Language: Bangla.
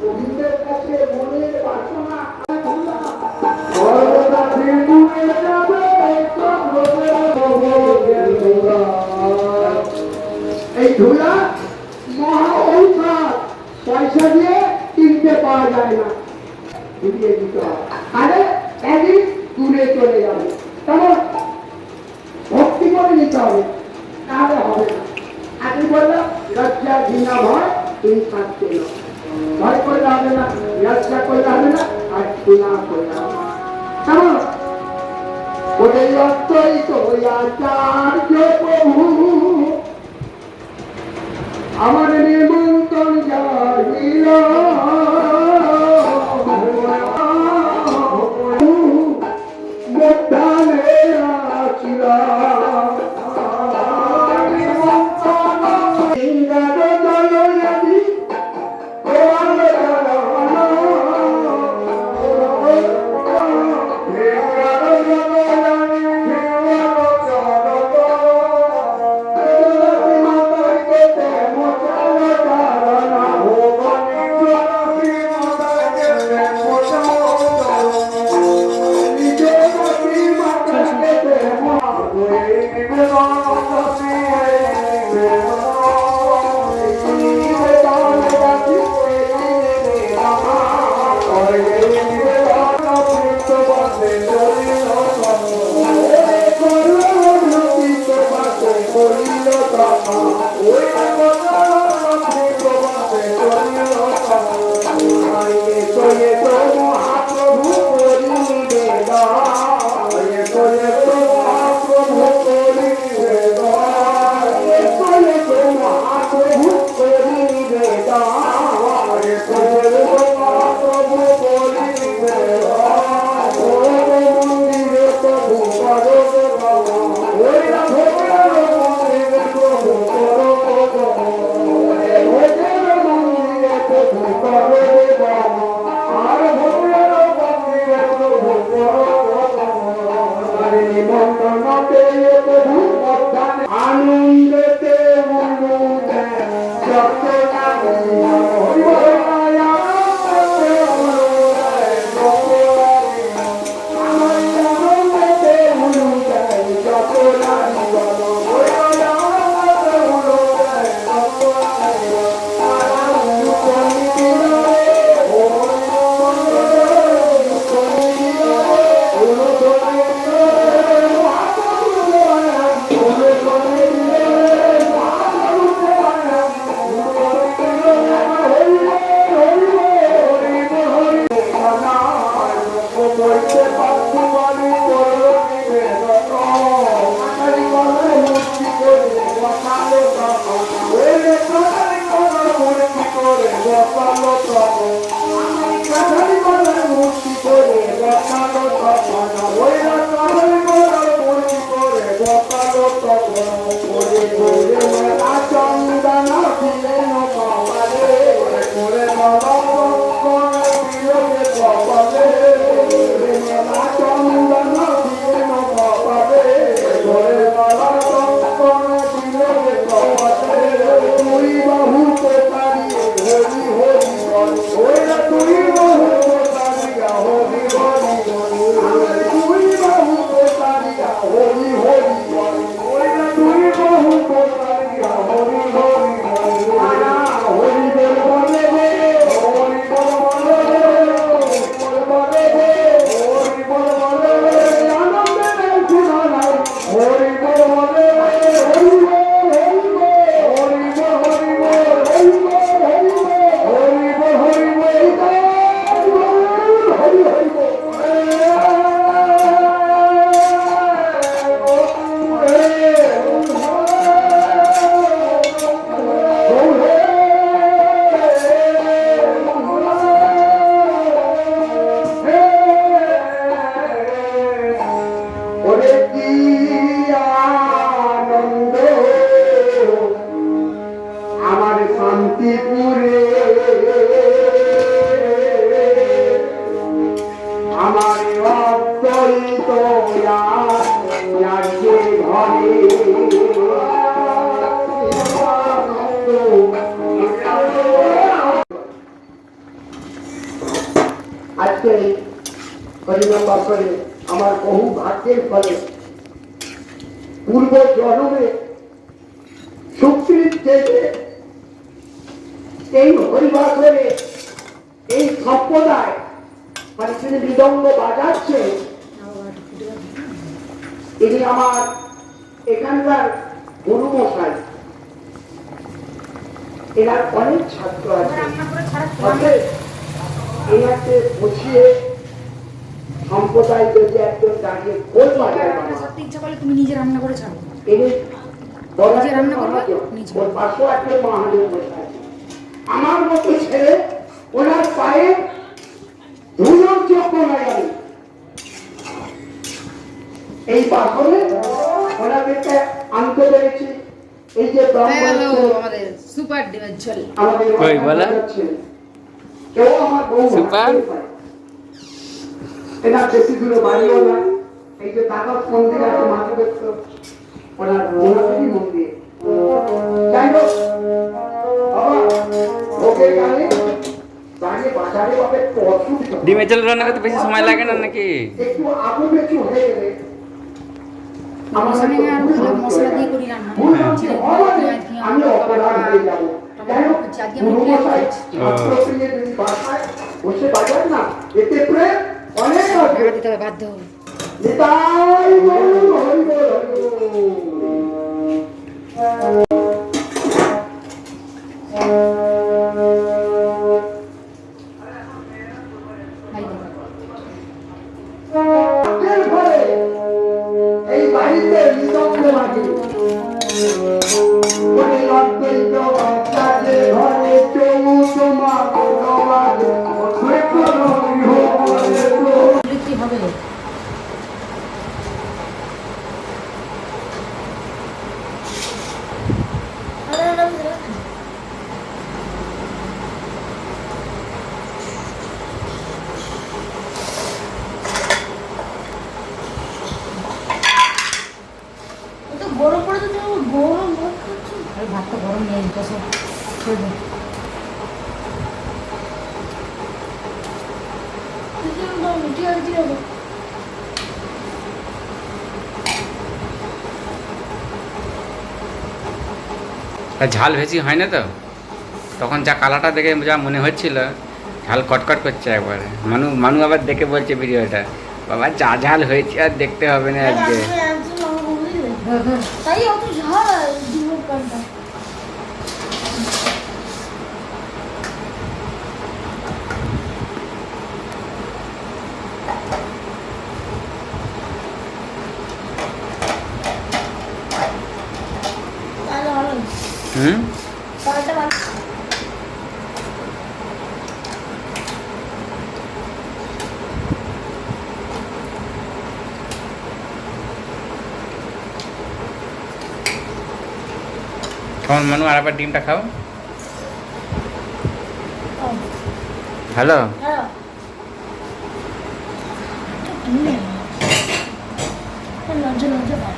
গোবিন্দের কাছে মনের বাসনা এই ধুলা মহা ঔষধ, পয়সা দিয়ে কিনতে পাওয়া যায় না, ঘুরিয়ে দিতে হয়, আরে একদিন দূরে চলে যাবে, তেমন ভক্তি করে নিতে হবে, তাহলে হবে না। আগে বললাম লজ্জা ঘৃণা ভয় তুমি থাকতে না, ভয় করলে হবে না, লজ্জা করলে হবে না, আর ঘৃণা করলে হবে না। কেমন ওরে লজ্জই তো আচার্য প্রভু আমার নিমন্ত্রণ জানিল মধ্যাহ্নে আসিলা ঘরে আছেন হরিনাম বাসরে আমার বহু ভাগ্যের ফলে পূর্ব জন্মে সুকৃত থেকে এই হরিবাসরে এই সম্প্রদায় মানে তিনি মৃদঙ্গ বাজাচ্ছেন, তিনি আমার এখানকার গুরু মশাই। এনার অনেক ছাত্র আছে, এনাকে বসিয়ে সম্প্রদায় যদি একজন দাঁড়িয়ে খোল বাজায়, ইচ্ছা করলে তুমি নিজে রান্না করে ছাড়ো। এনে নিজে রান্না করবে নিজে। ওর পাশেও একজন মহাদেব বসে আছে। আমার মতো ছেলে ওনার পায়ে ধুলোর চক্র লাগাবে। এই পাথরে ওনাদেরকে আনতে পেরেছি। এই যে আমাদের সুপার ডিমের ঝোল আমাদের কই বলা কেউ আমার বউ সুপার এনার বেশি দূরে বাড়িও না। এই যে কাগজ মন্দির আছে মাঝে দেখতো ওনার ওনাদেরই মন্দির। যাই হোক বাবা ওকে গানে দাঁড়িয়ে বাজারে পাবে একটু অসুবিধা, ডিমের ঝোল রান্না করতে বেশি সময় লাগে না নাকি? একটু আবু বেচু হয়ে গেলে মশলা নিয়ে আর ভালো মশলা দিয়ে করি রান্না। আমি অপরাধ হয়ে যাবো। যাই হোক গুরু মশাই ছাত্র প্রিয় যদি বাসায় বসে বাজান না, এতে প্রেম অনেক আছে। দিতে হবে, বাধ্য হবে। নিতাই গৌর হরি বল হরি বল। এর ফলে এই বাড়িতে মৃদঙ্গ বাজে। ওরে অদ্বৈত বাচ্চাদের ঘরে চৌচমা কোনো বাজে। ঘরে কোনো গৃহ বলে তো। কি হবে? গরম পড়ে তো তুমি গরম ভাত খাচ্ছ। আরে ভাতটা গরম নিয়ে যেতে সব করবে। রুটি আর কি হবে? আর ঝাল বেশি হয় না তো, তখন যা কালাটা দেখে যা মনে হচ্ছিল ঝাল কটকট করছে একবারে। মানু মানু আবার দেখে বলছে ভিডিওটা, বাবা যা ঝাল হয়েছে আর দেখতে হবে না আজকে। তাই অত ঝাল ডিমের কানটা। তাহলে ভালো। হুম, তাহলে ভালো। কেমন মানু? আর আবার ডিমটা খাও। হ্যালো, হ্যাঁ। লজ্জা লজ্জা পায়।